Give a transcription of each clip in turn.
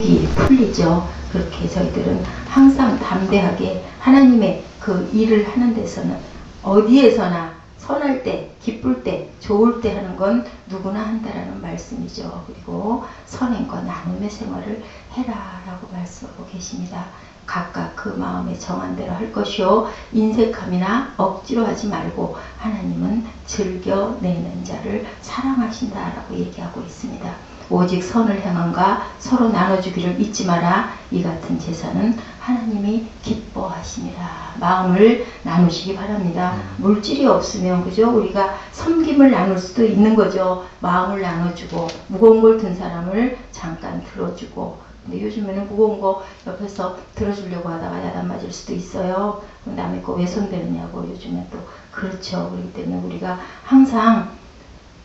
풀리죠. 그렇게 저희들은 항상 담대하게 하나님의 그 일을 하는 데서는 어디에서나 선할 때, 기쁠 때, 좋을 때 하는 건 누구나 한다라는 말씀이죠. 그리고 선행과 나눔의 생활을 해라 라고 말씀하고 계십니다. 각각 그 마음에 정한 대로 할 것이요 인색함이나 억지로 하지 말고 하나님은 즐겨내는 자를 사랑하신다라고 얘기하고 있습니다. 오직 선을 행함과 서로 나눠주기를 잊지 마라. 이 같은 제사는 하나님이 기뻐하심이라. 마음을 나누시기 바랍니다. 물질이 없으면 그죠? 우리가 섬김을 나눌 수도 있는 거죠. 마음을 나눠주고 무거운 걸 든 사람을 잠깐 들어주고. 근데 요즘에는 무거운 거 옆에서 들어주려고 하다가 야단 맞을 수도 있어요. 남의 거 왜 손대느냐고 요즘에 또 그렇죠. 그렇기 때문에 우리가 항상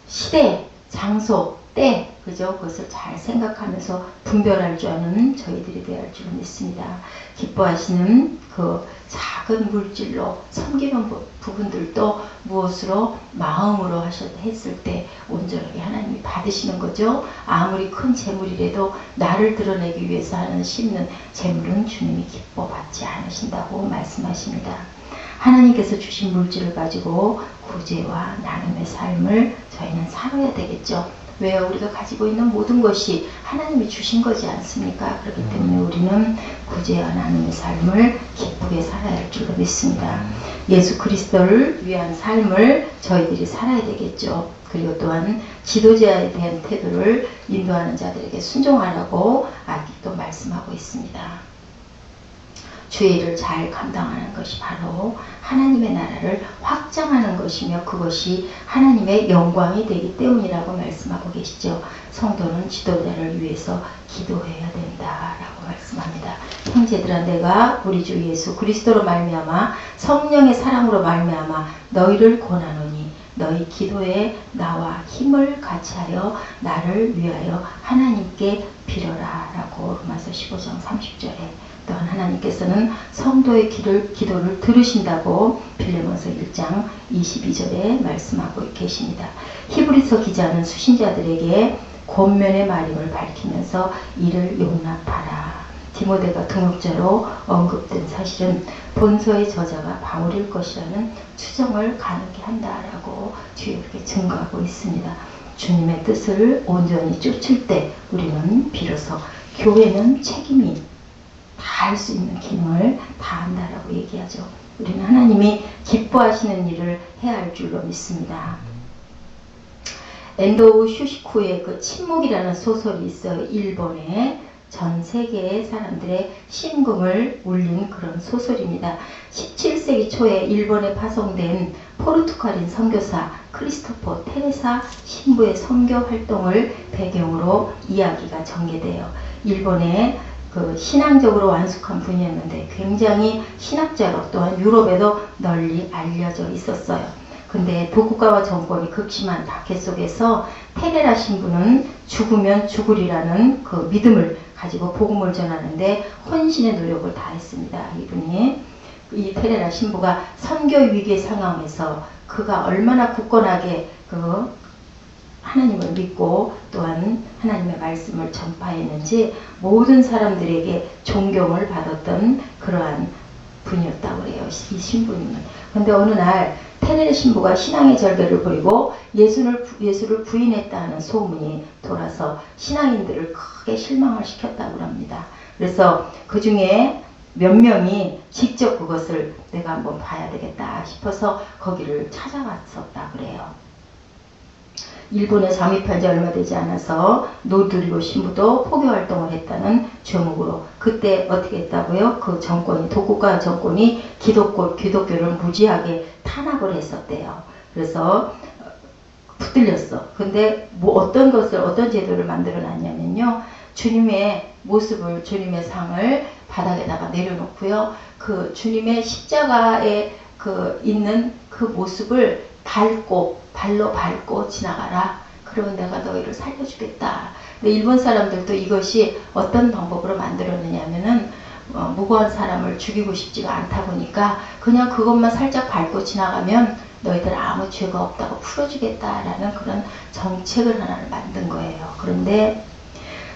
시대, 장소, 때, 그죠? 그것을 잘 생각하면서 분별할 줄 아는 저희들이 되어야 할 줄 믿습니다. 기뻐하시는 그 작은 물질로 섬기는 부분들도 무엇으로 마음으로 했을 때 온전하게 하나님이 받으시는 거죠. 아무리 큰 재물이라도 나를 드러내기 위해서 심는 재물은 주님이 기뻐 받지 않으신다고 말씀하십니다. 하나님께서 주신 물질을 가지고 구제와 나눔의 삶을 저희는 살아야 되겠죠. 왜요? 우리가 가지고 있는 모든 것이 하나님이 주신 거지 않습니까? 그렇기 때문에 우리는 구제와 나눔의 삶을 기쁘게 살아야 할 줄로 믿습니다. 예수 그리스도를 위한 삶을 저희들이 살아야 되겠죠. 그리고 또한 지도자에 대한 태도를 인도하는 자들에게 순종하라고 아직도 말씀하고 있습니다. 주의 일을 잘 감당하는 것이 바로 하나님의 나라를 확장하는 것이며 그것이 하나님의 영광이 되기 때문이라고 말씀하고 계시죠. 성도는 지도자를 위해서 기도해야 된다라고 말씀합니다. 형제들아 내가 우리 주 예수 그리스도로 말미암아 성령의 사랑으로 말미암아 너희를 권하노니 너희 기도에 나와 힘을 같이 하여 나를 위하여 하나님께 빌어라 라고 로마서 15장 30절에 또한 하나님께서는 성도의 기도를 들으신다고 빌레몬서 1장 22절에 말씀하고 계십니다. 히브리서 기자는 수신자들에게 권면의 말임을 밝히면서 이를 용납하라. 디모데가 등록자로 언급된 사실은 본서의 저자가 바울일 것이라는 추정을 가능케 한다라고 뒤에 이렇게 증거하고 있습니다. 주님의 뜻을 온전히 쫓을 때 우리는 비로소 교회는 책임이 다 할 수 있는 기능을 다 한다라고 얘기하죠. 우리는 하나님이 기뻐하시는 일을 해야 할 줄로 믿습니다. 엔도우 슈시코의 그 침묵이라는 소설이 있어요. 일본에 전 세계의 사람들의 심금을 울린 그런 소설입니다. 17세기 초에 일본에 파송된 포르투갈인 선교사 크리스토퍼 테레사 신부의 선교 활동을 배경으로 이야기가 전개돼요. 일본의 그 신앙적으로 완숙한 분이었는데 굉장히 신학자로 또한 유럽에도 널리 알려져 있었어요. 근데 도쿠가와 정권이 극심한 박해 속에서 테레라 신부는 죽으면 죽으리라는 그 믿음을 가지고 복음을 전하는데 헌신의 노력을 다했습니다. 이분이 이 테레라 신부가 선교 위기의 상황에서 그가 얼마나 굳건하게 그 하나님을 믿고 또한 하나님의 말씀을 전파했는지 모든 사람들에게 존경을 받았던 그러한 분이었다고 그래요. 이 신부님은. 근데 어느 날 테레라 신부가 신앙의 절개를 버리고 예수를 부인했다는 소문이 돌아서 신앙인들을 크게 실망을 시켰다고 합니다. 그래서 그 중에 몇 명이 직접 그것을 내가 한번 봐야 되겠다 싶어서 거기를 찾아갔었다 그래요. 일본에 잠입한 지 얼마 되지 않아서 노드리고 신부도 포교 활동을 했다는 제목으로 그때 어떻게 했다고요? 그 정권이 도쿠가 정권이 기독교를 무지하게 탄압을 했었대요. 그래서 붙들렸어. 근데 뭐 어떤 제도를 만들어 놨냐면요. 주님의 모습을 주님의 상을 바닥에다가 내려놓고요. 그 주님의 십자가에 그 있는 그 모습을 발로 밟고 지나가라. 그러면 내가 너희를 살려주겠다. 근데 일본 사람들도 이것이 어떤 방법으로 만들었느냐면은 무고한 사람을 죽이고 싶지가 않다 보니까 그냥 그것만 살짝 밟고 지나가면 너희들 아무 죄가 없다고 풀어주겠다라는 그런 정책을 하나를 만든 거예요. 그런데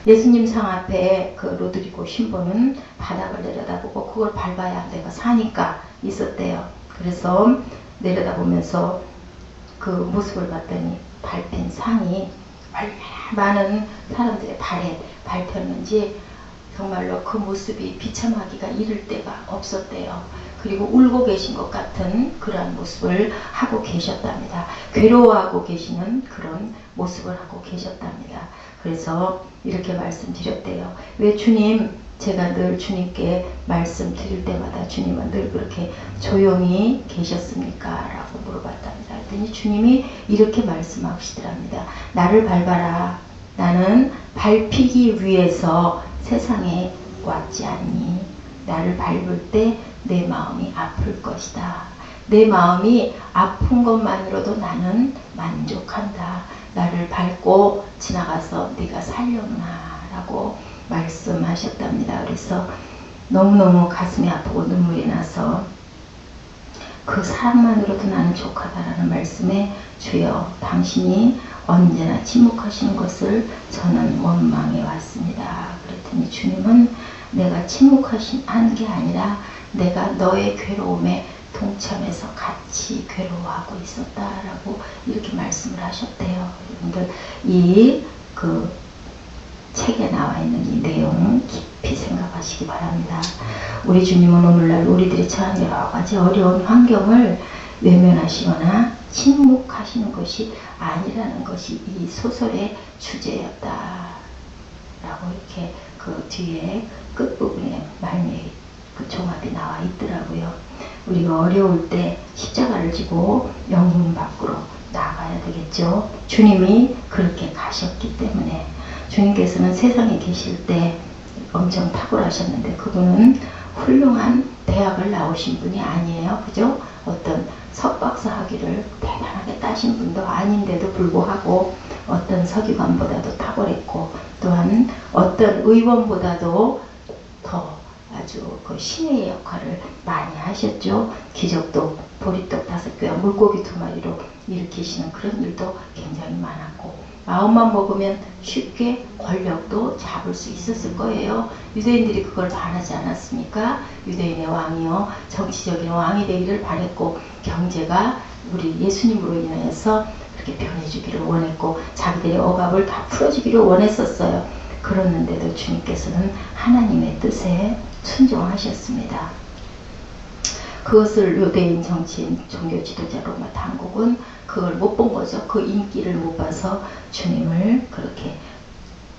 예수님 상 앞에 그 로드리고 신부는 바닥을 내려다보고 그걸 밟아야 내가 사니까 있었대요. 그래서 내려다보면서 그 모습을 봤더니 밟힌 상이 얼마나 많은 사람들의 발에 밟혔는지 정말로 그 모습이 비참하기가 이를 데가 없었대요. 그리고 울고 계신 것 같은 그러한 모습을 하고 계셨답니다. 괴로워하고 계시는 그런 모습을 하고 계셨답니다. 그래서 이렇게 말씀드렸대요. 왜 주님, 제가 늘 주님께 말씀드릴 때마다 주님은 늘 그렇게 조용히 계셨습니까? 라고 물어봤답니다. 그랬더니 주님이 이렇게 말씀하시더랍니다. 나를 밟아라. 나는 밟히기 위해서 세상에 왔지 않니? 나를 밟을 때 내 마음이 아플 것이다. 내 마음이 아픈 것만으로도 나는 만족한다. 나를 밟고 지나가서 네가 살려놔 라고 말씀하셨답니다. 그래서 너무너무 가슴이 아프고 눈물이 나서 그 사랑만으로도 나는 족하다라는 말씀에 주여 당신이 언제나 침묵하시는 것을 저는 원망해 왔습니다. 그랬더니 주님은 내가 침묵하는 게 아니라 내가 너의 괴로움에 동참해서 같이 괴로워하고 있었다라고 이렇게 말씀을 하셨대요. 여러분들 이 그 책에 나와 있는 이 내용 깊이 생각하시기 바랍니다. 우리 주님은 오늘날 우리들이 처한 여러 가지 어려운 환경을 외면하시거나 침묵하시는 것이 아니라는 것이 이 소설의 주제였다 라고 이렇게 그 뒤에 끝부분에 말미에 그 종합이 나와 있더라고요. 우리가 어려울 때 십자가를 지고 영문 밖으로 나가야 되겠죠. 주님이 그렇게 가셨기 때문에 주님께서는 세상에 계실 때 엄청 탁월하셨는데 그분은 훌륭한 대학을 나오신 분이 아니에요. 그죠? 어떤 석박사 학위를 대단하게 따신 분도 아닌데도 불구하고 어떤 서기관보다도 탁월했고 또한 어떤 의원보다도 더 아주 그 신의 역할을 많이 하셨죠. 기적도 보리떡 5개와 물고기 2마리로 일으키시는 그런 일도 굉장히 많았고 마음만 먹으면 쉽게 권력도 잡을 수 있었을 거예요. 유대인들이 그걸 바라지 않았습니까? 유대인의 왕이요 정치적인 왕이 되기를 바랬고 경제가 우리 예수님으로 인해서 그렇게 변해주기를 원했고 자기들의 억압을 다 풀어주기를 원했었어요. 그랬는데도 주님께서는 하나님의 뜻에 순종하셨습니다. 그것을 유대인 정치인 종교 지도자 로마 당국은 그걸 못 본 거죠. 그 인기를 못 봐서 주님을 그렇게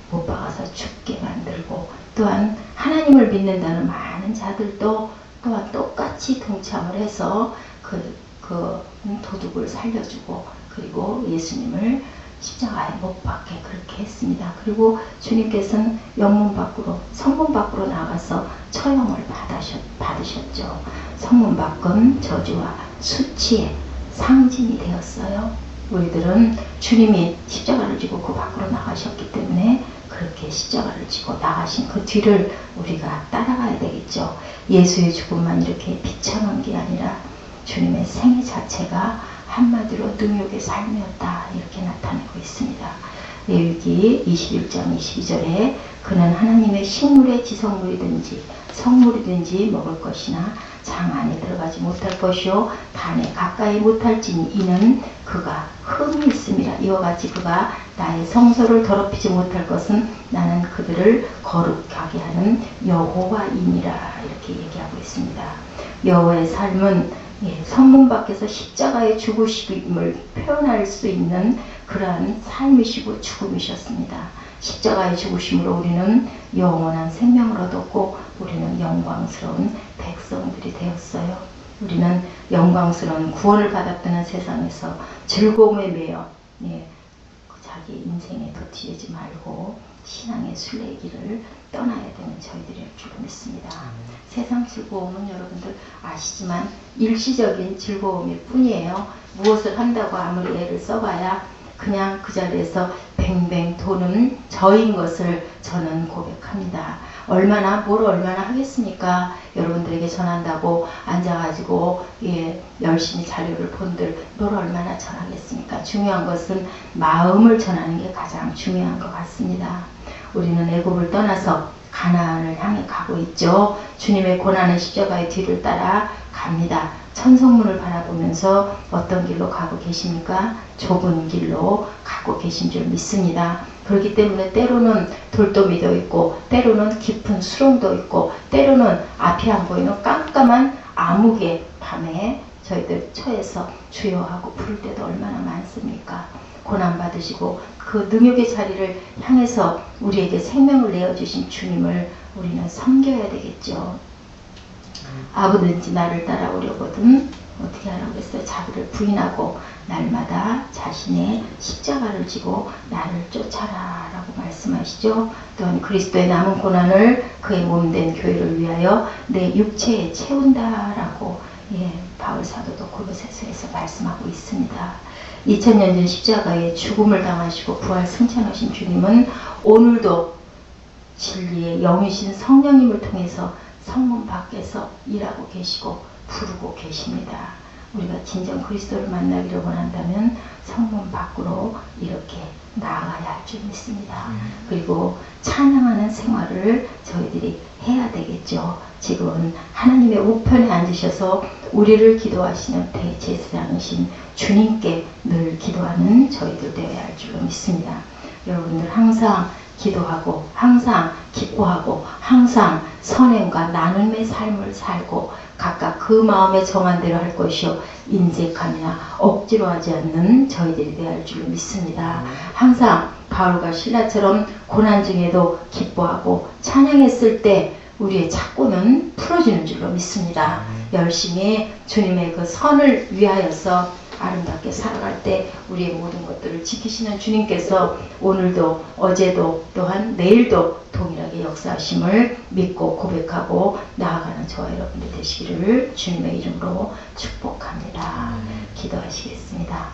못 박아서 죽게 만들고 또한 하나님을 믿는다는 많은 자들도 또한 똑같이 동참을 해서 그 도둑을 살려주고 그리고 예수님을 십자가에 못 박게 그렇게 했습니다. 그리고 주님께서는 영문 밖으로 성문 밖으로 나가서 처형을 받으셨죠. 성문 밖은 저주와 수치의 상징이 되었어요. 우리들은 주님이 십자가를 지고 그 밖으로 나가셨기 때문에 그렇게 십자가를 지고 나가신 그 뒤를 우리가 따라가야 되겠죠. 예수의 죽음만 이렇게 비참한 게 아니라 주님의 생애 자체가 한마디로 능욕의 삶이었다 이렇게 나타내고 있습니다. 레위기 21장 22절에 그는 하나님의 식물의 지성물이든지 성물이든지 먹을 것이나 장 안에 들어가지 못할 것이요 단에 가까이 못할지니 이는 그가 흠이 있음이라. 이와 같이 그가 나의 성소를 더럽히지 못할 것은 나는 그들을 거룩하게 하는 여호와이니라 이렇게 얘기하고 있습니다. 여호와의 삶은 성문 밖에서 십자가의 죽으심을 표현할 수 있는 그러한 삶이시고 죽음이셨습니다. 십자가의 죽으심으로 우리는 영원한 생명을 얻었고 우리는 영광스러운 백성들이 되었어요. 우리는 영광스러운 구원을 받았다는 세상에서 즐거움에 매여 자기 인생에 도취하지 말고 신앙의 순례길을 떠나야 되는 저희들일 줄 믿습니다. 세상 즐거움은 여러분들 아시지만 일시적인 즐거움일 뿐이에요. 무엇을 한다고 아무리 애를 써봐야 그냥 그 자리에서 뱅뱅 도는 저인 것을 저는 고백합니다. 뭘 얼마나 하겠습니까? 여러분들에게 전한다고 앉아가지고 열심히 자료를 본들 뭘 얼마나 전하겠습니까? 중요한 것은 마음을 전하는 게 가장 중요한 것 같습니다. 우리는 애굽을 떠나서 가나안을 향해 가고 있죠. 주님의 고난의 십자가의 뒤를 따라 갑니다. 천성문을 바라보면서 어떤 길로 가고 계십니까? 좁은 길로 가고 계신 줄 믿습니다. 그렇기 때문에 때로는 돌더미도 있고 때로는 깊은 수렁도 있고 때로는 앞이 안 보이는 깜깜한 암흑의 밤에 저희들 처해서 주여 하고 부를 때도 얼마나 많습니까? 고난받으시고 그 능력의 자리를 향해서 우리에게 생명을 내어주신 주님을 우리는 섬겨야 되겠죠. 아버든지 나를 따라오려거든 어떻게 하라고 했어요? 자기를 부인하고 날마다 자신의 십자가를 지고 나를 쫓아라 라고 말씀하시죠. 또한 그리스도의 남은 고난을 그의 몸된 교회를 위하여 내 육체에 채운다 라고 바울 사도도 골로새서에서 말씀하고 있습니다. 2000년 전 십자가에 죽음을 당하시고 부활 승천하신 주님은 오늘도 진리의 영이신 성령님을 통해서 성문 밖에서 일하고 계시고 부르고 계십니다. 우리가 진정 그리스도를 만나기를 원한다면 성문 밖으로 이렇게 나아가야 할 줄 믿습니다. 그리고 찬양하는 생활을 저희들이 해야 되겠죠. 지금은 하나님의 우편에 앉으셔서 우리를 기도하시는 대제사장이신 주님께 늘 기도하는 저희들 되어야 할 줄로 믿습니다. 여러분들 항상 기도하고 항상 기뻐하고 항상 선행과 나눔의 삶을 살고 각각 그 마음에 정한 대로 할 것이요 인색하며 억지로 하지 않는 저희들이 되어야 할 줄로 믿습니다. 항상 바울과 실라처럼 고난 중에도 기뻐하고 찬양했을 때 우리의 착고는 풀어지는 줄로 믿습니다. 열심히 주님의 그 선을 위하여서 아름답게 살아갈 때 우리의 모든 것들을 지키시는 주님께서 오늘도 어제도 또한 내일도 동일하게 역사하심을 믿고 고백하고 나아가는 저와 여러분들 되시기를 주님의 이름으로 축복합니다. 기도하시겠습니다.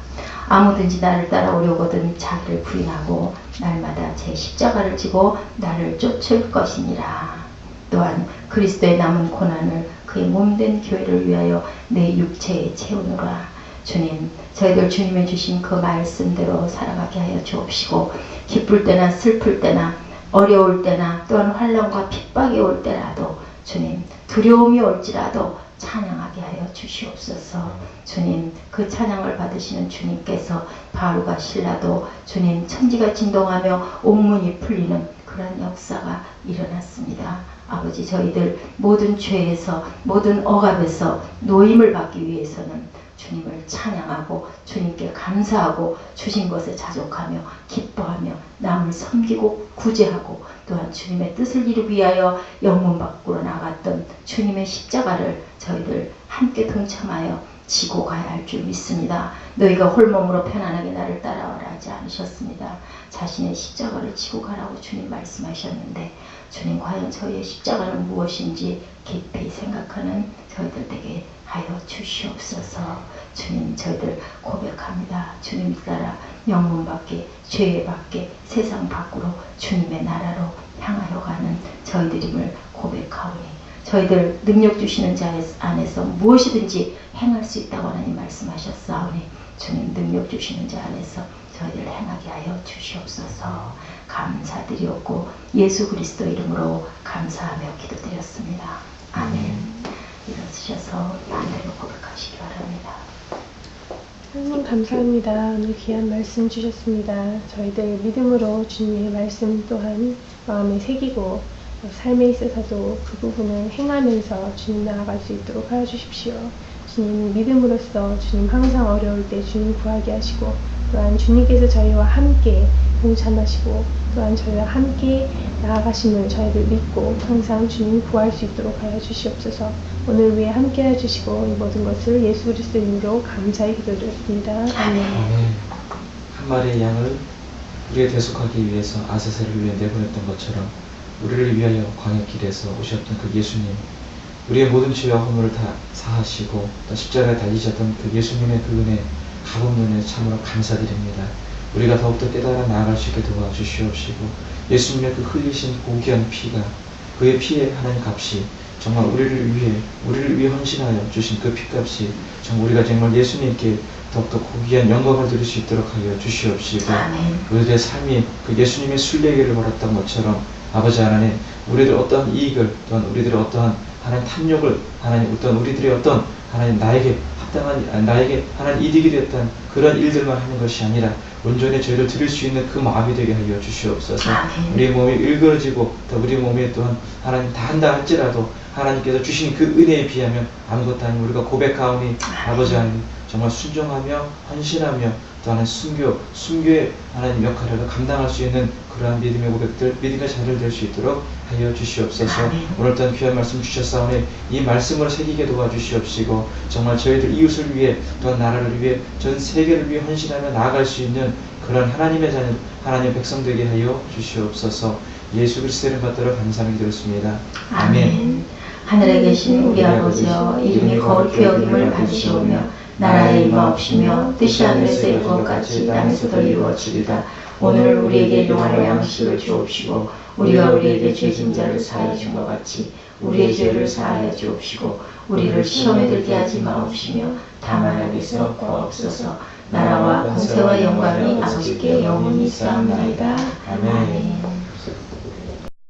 아무든지 나를 따라오려거든 자기를 부인하고 날마다 제 십자가를 지고 나를 쫓을 것이니라. 또한 그리스도의 남은 고난을 그의 몸된 교회를 위하여 내 육체에 채우노라. 주님, 저희들 주님의 주신 그 말씀대로 살아가게 하여 주옵시고 기쁠 때나 슬플 때나 어려울 때나 또한 환난과 핍박이 올 때라도 주님 두려움이 올지라도 찬양하게 하여 주시옵소서. 주님 그 찬양을 받으시는 주님께서 바울과 실라도 주님 천지가 진동하며 옥문이 풀리는 그런 역사가 일어났습니다. 아버지 저희들 모든 죄에서 모든 억압에서 노임을 받기 위해서는 주님을 찬양하고 주님께 감사하고 주신 것에 자족하며 기뻐하며 남을 섬기고 구제하고 또한 주님의 뜻을 이루기 위하여 영문 밖으로 나갔던 주님의 십자가를 저희들 함께 동참하여 지고 가야 할 줄 믿습니다. 너희가 홀몸으로 편안하게 나를 따라와라 하지 않으셨습니다. 자신의 십자가를 지고 가라고 주님 말씀하셨는데 주님 과연 저희의 십자가는 무엇인지 깊이 생각하는 저희들 되게 하여 주시옵소서. 주님 저희들 고백합니다. 주님 따라 영문 밖에 죄 밖에 세상 밖으로 주님의 나라로 향하여 가는 저희들임을 고백하오니 저희들 능력 주시는 자 안에서 무엇이든지 행할 수 있다고 하나님 말씀하셨사오니 주님 능력 주시는 자 안에서 저희들 행하게 하여 주시옵소서. 감사드리옵고 예수 그리스도 이름으로 감사하며 기도드렸습니다. 아멘. 일어서셔서 반대로 고백하시기 바랍니다. 하나님 감사합니다. 오늘 귀한 말씀 주셨습니다. 저희들 믿음으로 주님의 말씀 또한 마음에 새기고 삶에 있어서도 그 부분을 행하면서 주님 나아갈 수 있도록 하여 주십시오. 주님 믿음으로써 주님 항상 어려울 때 주님 구하게 하시고 또한 주님께서 저희와 함께 동참하시고 또한 저희와 함께 나아가심을 저희들 믿고 항상 주님 구할 수 있도록 하여 주시옵소서. 오늘 위해 함께 해주시고 이 모든 것을 예수 그리스도 이름으로 감사히 기도드렸습니다. 아멘. 한 마리의 양을 우리에 대속하기 위해서 아세세를 위해 내보냈던 것처럼 우리를 위하여 광야길에서 오셨던 그 예수님, 우리의 모든 죄와 허물을 다 사하시고 또 십자가에 달리셨던 그 예수님의 그 은혜, 가본 은혜 참으로 감사드립니다. 우리가 더욱더 깨달아 나아갈 수 있게 도와주시옵시고 예수님의 그 흘리신 고귀한 피가 그의 피의 하나님 값이 정말 우리를 위해 헌신하여 주신 그 피값이 정말 우리가 정말 예수님께 더욱더 고귀한 영광을 드릴 수 있도록 하여 주시옵시고 아멘. 우리들의 삶이 그 예수님의 순례길을 걸었던 것처럼 아버지 하나님 우리들 어떠한 이익을 또한 우리들의 어떠한 하나님 탐욕을 하나님 어떤 우리들의 어떤 하나님 나에게 합당한 나에게 하나님 이득이 되었던 그런 일들만 하는 것이 아니라 온전히 저희를 드릴 수 있는 그 마음이 되게 하여 주시옵소서. 아멘. 우리의 몸이 일그러지고 또 우리 몸에 또한 하나님 다 한다 할지라도 하나님께서 주신 그 은혜에 비하면 아무것도 아닌 우리가 고백하오니 아버지 하나님 정말 순종하며 헌신하며 또 하나님 순교의 하나님 역할을 감당할 수 있는 그러한 믿음의 고백들, 믿음의 자를 될 수 있도록 하여 주시옵소서. 아멘. 오늘 또한 귀한 말씀 주셨사오니 이 말씀을 새기게 도와주시옵시고 정말 저희들 이웃을 위해 또한 나라를 위해 전 세계를 위해 헌신하며 나아갈 수 있는 그런 하나님의 자녀, 하나님의 백성 되게 하여 주시옵소서. 예수 그리스도를 받들어 감사함이 드렸습니다. 아멘. 하늘에 계신 우리 아버지여 이름이 거룩히 여김을 받으시오며 나라에 임하옵시며 뜻이 하늘에서 이룬 것 같이 땅에서도 이루어지리다. 오늘 우리에게 일용할 양식을 주옵시고 우리가 우리에게 죄진 자를 사하여 준 것 같이 우리의 죄를 사하여 주옵시고 우리를 시험에 들게 하지 마옵시며 다만 악에서 구하옵소서. 나라와 권세와 영광이 아버지께 영원히 있사옵나이다. 아멘.